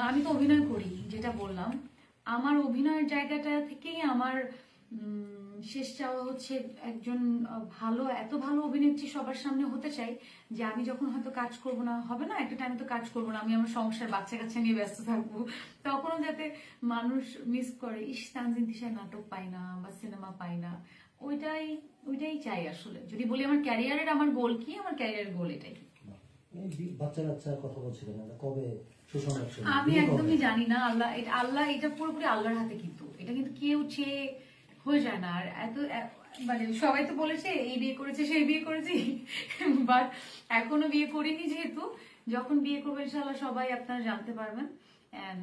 আমি তো অভিনয় করি, যেটা বললাম। আমার অভিনয়ের জায়গাটা থেকেই আমার শেষ চাওয়া হচ্ছে একজন এত ভালো অভিনেত্রী সবার সামনে হতে চাই, যে আমি যখন হয়তো কাজ করব না, হবে না একটা টাইমে তো কাজ করবো না, আমি আমার সংসার বাচ্চা কাচ্চা নিয়ে ব্যস্ত থাকবো, তখনও যাতে মানুষ মিস করে, ইস তানজিন তিশার নাটক পাই না বা সিনেমা পাই না। ওইটাই চাই আসলে। যদি বলি আমার ক্যারিয়ারের আমার গোল কি, আমার ক্যারিয়ারের গোল এটাই। কথা বলছিলেন কবে সুসংবাদ? আমি একদমই জানি না। আল্লাহ এটা পুরোপুরি আল্লাহর হাতে, কিন্তু এটা কিন্তু কেউ চেয়ে হয়ে যায় না। আর মানে সবাই তো বলেছে এই বিয়ে করেছে সেই বিয়ে করেছি, বাট এখনো বিয়ে করিনি, যেহেতু যখন বিয়ে করবো ইনশাআল্লাহ সবাই আপনারা জানতে পারবেন।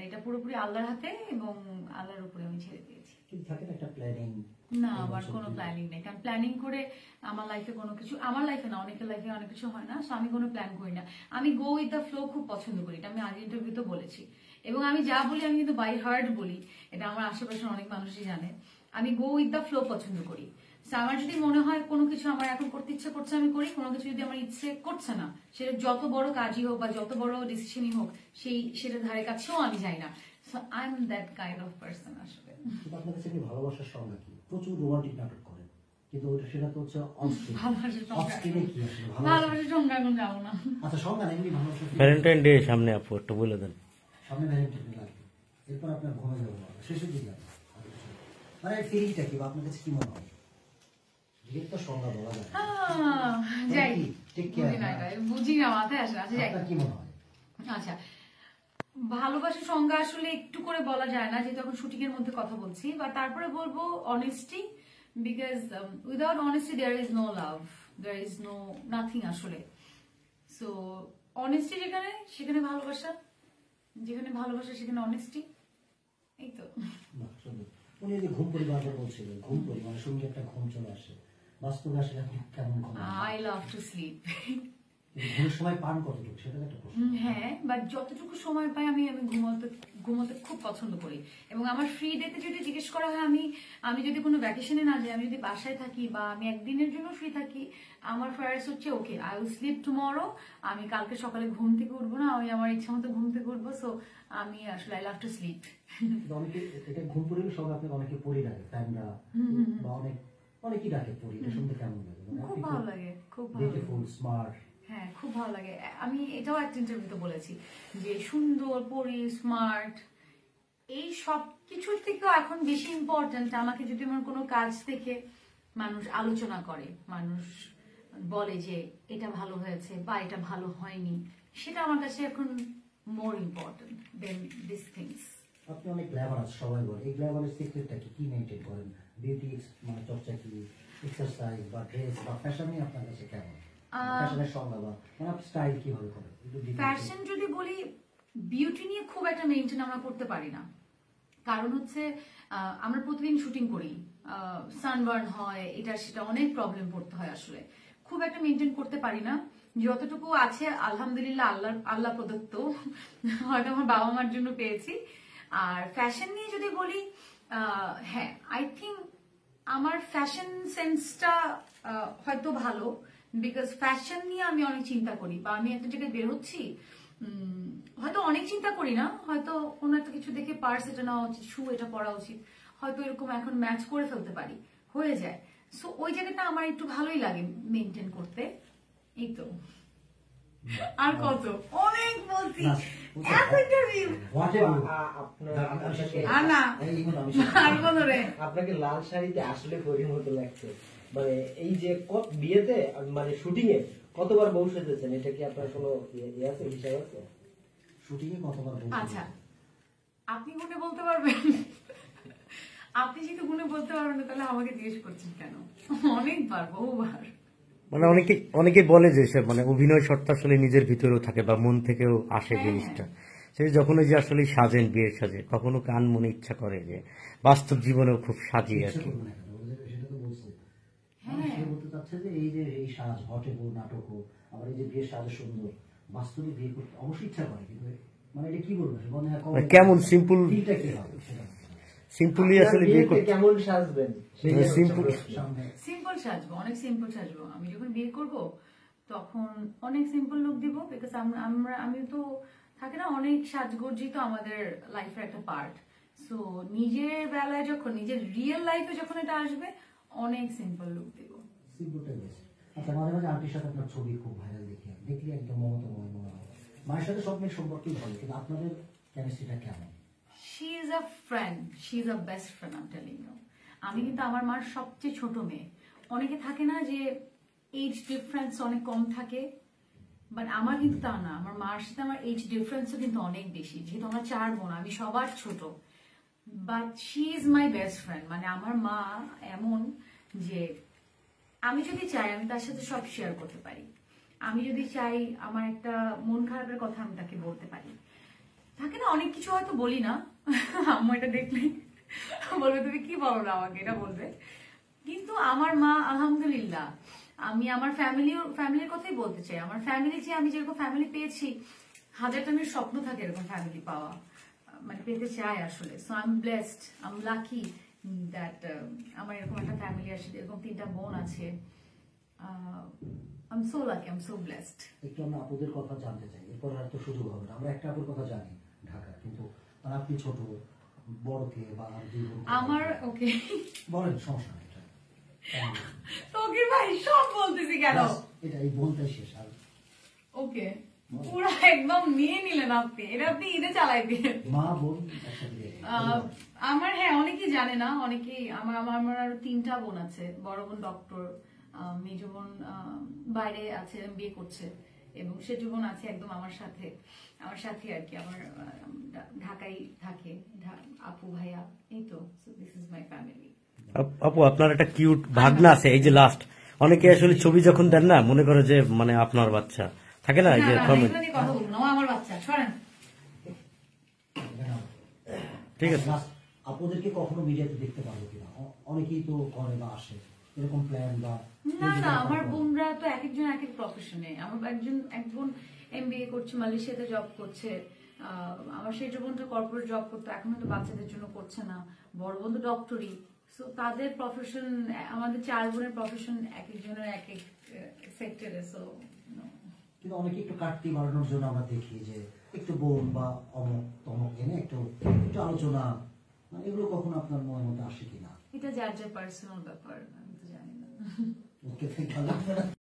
এটা পুরোপুরি আল্লাহর হাতে এবং আল্লাহর উপরে আমি ছেড়ে দিয়েছি। না, আমার কোনো প্ল্যানিং নেই, কারণ প্ল্যানিং করে আমার লাইফে কোনো কিছু, আমার লাইফে না অনেকের লাইফে অনেক কিছু হয় না। আমি কোনো প্ল্যান করি না, আমি গো উইথ দ্য ফ্লো খুব পছন্দ করি। এটা আমি আগে ইন্টারভিউতে বলেছি, এবং আমি যা বলি আমি কিন্তু বাই হার্ট বলি, এটা আমার আশেপাশের অনেক মানুষই জানে। আমি গো উইথ দ্য ফ্লো পছন্দ করি। আমার যদি মনে হয় কোনো কিছু আমার এখন করতে ইচ্ছে করছে আমি করি, কোনো কিছু যদি আমার ইচ্ছে করছে না, সেটা যত বড় কাজই হোক বা যত বড় ডিসিশনই হোক, সেটা ধারে কাছেও আমি যাই না। So I am that kind of person আসলে। আপনার কাছে ভালোবাসার সংজ্ঞা কি? প্রচুর রোমান্টিক নাটক করেন, কিন্তু সেটা তো হচ্ছে ভালোবাসার সংজ্ঞা এখন যাবো না। আচ্ছা, সংজ্ঞা এমনি ভালোবাসা। ভ্যালেন্টাইন ডে সামনে, আপু একটু বলে দেন। সামনে ভ্যালেন্টাইন ডে লাগবে, এরপর আপনার ঘুমে যাবো, শেষের দিকে মানে ফিলিংটা কি, বা আপনার কাছে কি মনে হয়? তো সংজ্ঞা বলা যায়, বুঝি না, মাথায় আসে না। কি মনে হয়? আচ্ছা, ভালোবাসার সংজ্ঞা আসলে একটু করে বলা যায় না, যেহেতু এখন শুটিং এর মধ্যে কথা বলছি, বা তারপরে বলবো honesty, because without honesty there is no love, there is no nothing আসলে। সো অনেস্টি যেখানে, সেখানে ভালোবাসা, যেখানে ভালোবাসা সেখানে অনেস্টি, এই তো। উনি যে ঘুম পরিবারটা বলছিলেন, ঘুম পরিবার সঙ্গে একটা ঘুম চলে আসে, বাস্তবে আসলে আপনি কেমন ঘুম? I love to sleep. সময় পান কতটুকু সেটা একটা প্রশ্ন। হ্যাঁ, বাট যতটুকু সময় পাই আমি ঘুমোতে খুব পছন্দ করি। এবং আমার ফ্রি ডেতে যদি জিজ্ঞেস করা হয়, আমি যদি কোনো ভ্যাকেশনে না যাই, আমি যদি বাসায় থাকি বা আমি একদিনের জন্য ফ্রি থাকি, আমার ফায়ার্স হচ্ছে okay I will slip tomorrow, আমি কালকে সকালে ঘুম থেকে উঠবো না, আমি আমার ইচ্ছা মতো ঘুম থেকে উঠবো। সো আমি আসলে আই লাভ টু স্লিপ। এটা ঘুম পরিবেশ সঙ্গে আপনাকে অনেকে পরি লাগে, ফ্যানরা বা অনেকই ডাকে পরি, এটা শুনতে কেমন লাগে? খুব ভালো লাগে, খুব ভালো লাগে, স্মার্ট। হ্যাঁ, খুব ভালো লাগে। আমি এটাও একটা ইন্টারভিউতে বলেছি যে সুন্দর, পরি, স্মার্ট, এই সব কিছুর থেকেও এখন বেশি ইম্পর্টেন্ট আমাকে যদি আমার কোনো কাজ থেকে মানুষ আলোচনা করে, মানুষ বলে যে এটা ভালো হয়েছে বা এটা ভালো হয়নি, সেটা আমার কাছে এখন more important than this things. আপনি অনেক গ্ল্যামারাস, সবাই বলে। এই গ্ল্যামারের সিক্রেটটা কি মেইনটেইন করেন? বিউটি মানে চর্চা কি, এক্সারসাইজ বা ড্রেস বা ফ্যাশন নিয়ে আপনার কাছে কেমন? ফ্যাশনের সংজ্ঞা বা মানে স্টাইল কিভাবে করেন? ফ্যাশন যদি বলি, বিউটি নিয়ে খুব একটা মেইনটেইন আমরা করতে পারি না, কারণ হচ্ছে আমরা প্রতিদিন শুটিং করি, সানবার্ন হয়, এটা সেটা অনেক প্রবলেম পড়তে হয়, আসলে খুব একটা মেইনটেইন করতে পারি না। যতটুকু আছে আলহামদুলিল্লাহ আল্লাহ প্রদত্ত, হয়তো আমার বাবা মার জন্য পেয়েছি। আর ফ্যাশন নিয়ে যদি বলি, হ্যাঁ, আই থিঙ্ক আমার ফ্যাশন সেন্সটা হয়তো ভালো, বিকজ ফ্যাশন নিয়ে আমি অনেক চিন্তা করি, বা আমি একটা জায়গায় বের হচ্ছি, হয়তো অনেক চিন্তা করি না, হয়তো কোনো একটা কিছু দেখে পার্স এটা নেওয়া উচিত, শু এটা পরা উচিত, হয়তো এরকম এখন ম্যাচ করে ফেলতে পারি, হয়ে যায়। সো ওই জায়গাটা আমার একটু ভালোই লাগে মেনটেন করতে, এই তো। আর কত অনেক বলছি, আপনাকে লাল শাড়িতে আসলে পরীর মতো লাগছে, মানে এই যে বিয়েতে মানে শুটিং এ কতবার বউ সেজেছেন, এটা কি আপনার কোনো ইয়ে আছে, হিসাব আছে? শুটিং এ কতবার? আচ্ছা, আপনি গুনে বলতে পারবেন? আপনি যেহেতু গুনে বলতে পারবেন না, তাহলে আমাকে জিজ্ঞেস করছেন কেন? অনেকবার, বহুবার। মানে অনেকে বলে যে মানে অভিনয় শর্ত আসলে নিজের ভিতরেও থাকে বা মন থেকেও আসে জিনিসটা। সে যখন ওই যে আসলে সাজেন, বিয়ের সাজে, কখনো কান মনে ইচ্ছা করে যে বাস্তব জীবনেও খুব সাজি আর কি। বলতে চাচ্ছে যে এই যে এই সাজ ঘটে হোক, নাটক হোক, আবার এই যে বিয়ের সাজ সুন্দর, বাস্তবে বিয়ে করতে অবশ্যই ইচ্ছা করে, কিন্তু মানে এটা কি বলবো, কেমন সিম্পল সিম্পলি আসলে বিয়ে করতে কেমন সাজবেন? সিম্পল সাজবো, অনেক সিম্পল সাজবো। আমি যখন বিয়ে করব তখন অনেক সিম্পল লুক দিব, বিকজ আমি তো থাকে না অনেক সাজগর্জিত আমাদের লাইফের একটা পার্ট। সো নিজের বেলায় যখন নিজের রিয়েল লাইফে যখন এটা আসবে অনেক সিম্পল লুক দেবো। সিম্পলটাই বেস্ট। আচ্ছা, মাঝে মাঝে আন্টির সাথে আপনার ছবি খুব ভাইরাল দেখি, দেখলে একদম মমতাময় মনে হয়। মায়ের সাথে সব মেয়ের সম্পর্কই ভালো, কিন্তু আপনাদের কেমিস্ট্রিটা কেমন? She is a friend, she is a best friend, I am telling you. আমি কিন্তু আমার মার সবচেয়ে ছোট মেয়ে। অনেকে থাকে না যে এজ ডিফারেন্স অনেক কম থাকে, বাট আমার কিন্তু তা না। আমার মার সাথে আমার এজ ডিফারেন্সও কিন্তু অনেক বেশি, যেহেতু আমরা 4 বোন, আমি সবার ছোট। But she is my best friend. মানে আমার মা এমন যে আমি যদি চাই আমি তার সাথে সব শেয়ার করতে পারি। আমি যদি চাই আমার একটা মন খারাপের কথা আমি তাকে বলতে পারি। থাকে না অনেক কিছু হয়তো বলি না, আম্মু এটা দেখলে বলবে তুমি কি বলো না আমাকে, এটা বলবে। কিন্তু আমার মা আলহামদুলিল্লাহ, আমি আমার ফ্যামিলির কথাই বলতে চাই। আমার ফ্যামিলি, যে আমি যেরকম ফ্যামিলি পেয়েছি, 1000টা মেয়ের স্বপ্ন থাকে এরকম ফ্যামিলি পাওয়া, মানে পেতে চাই আসলে। So I am blessed, I am lucky that আমার এরকম একটা ফ্যামিলি আসে, এরকম 3টা বোন আছে। I am so lucky, I am so blessed. একটু আমরা আপুদের কথা জানতে চাই, এরপর আর তো সুযোগ হবে না। আমরা একটা আপুর কথা জানি ঢাকা, কিন্তু মানে আপনি ছোট, বড়কে বা আর দুই বোন আমার ওকে বলেন, সমস্যা নেই এটা। তোকে ভাই সব বলতেছি কেন? এটা এই বোনটাই শেষ। আর ওকে, পুরো একদম নিয়ে নিলেন আপনি, এটা আপনি ঈদে চালাই দিয়ে। মা বোন একসাথে দিয়ে দিন। আমার হ্যাঁ অনেকেই জানে না, অনেকেই আমার আমার আমার আরো 3টা বোন আছে। বড় বোন ডক্টর, মেজ বোন বাইরে আছে, বিয়ে করছে, এবং সেজো বোন আছে একদম আমার সাথে আর কি। আমার ঢাকায় থাকে, আপু ভাইয়া, এই তো। So this is my family. আপু, আপনার একটা কিউট ভাগনা আছে, এই যে লাস্ট অনেকে আসলে ছবি যখন দেন না মনে করে যে মানে আপনার বাচ্চা, থাকে না এই যে কমেন্ট। কথা বলবো না, ও আমার বাচ্চা, সরেন। ঠিক আছে। Last, আপুদেরকে কখনো মিডিয়াতে দেখতে পারবো কিনা? অনেকেই তো করে বা আসে, এরকম প্ল্যান বা না না, আমার বোনরা তো এক একজন এক এক প্রফেশনে। আমার এক বোন MBA করছে, মালয়েশিয়াতে জব করছে। আমার সেই বোনটা কর্পোরেট জব করতো, এখন হয়তো বাচ্চাদের জন্য করছে না। বড় বোন তো ডক্টরি। সো তাদের প্রফেশন, আমাদের 4 বোনের প্রফেশন এক একজনের এক এক সেক্টরে। সো কিন্তু অনেকে একটু কাটতি বাড়ানোর জন্য আমরা দেখি যে একটু বোন বা অমক তমক এনে একটু একটু আলোচনা, মানে এগুলো কখনো আপনার মনের মধ্যে আসে কিনা? এটা যার যার পার্সোনাল ব্যাপার, আমি তো জানি না। ওকে, ভালো লাগবে না।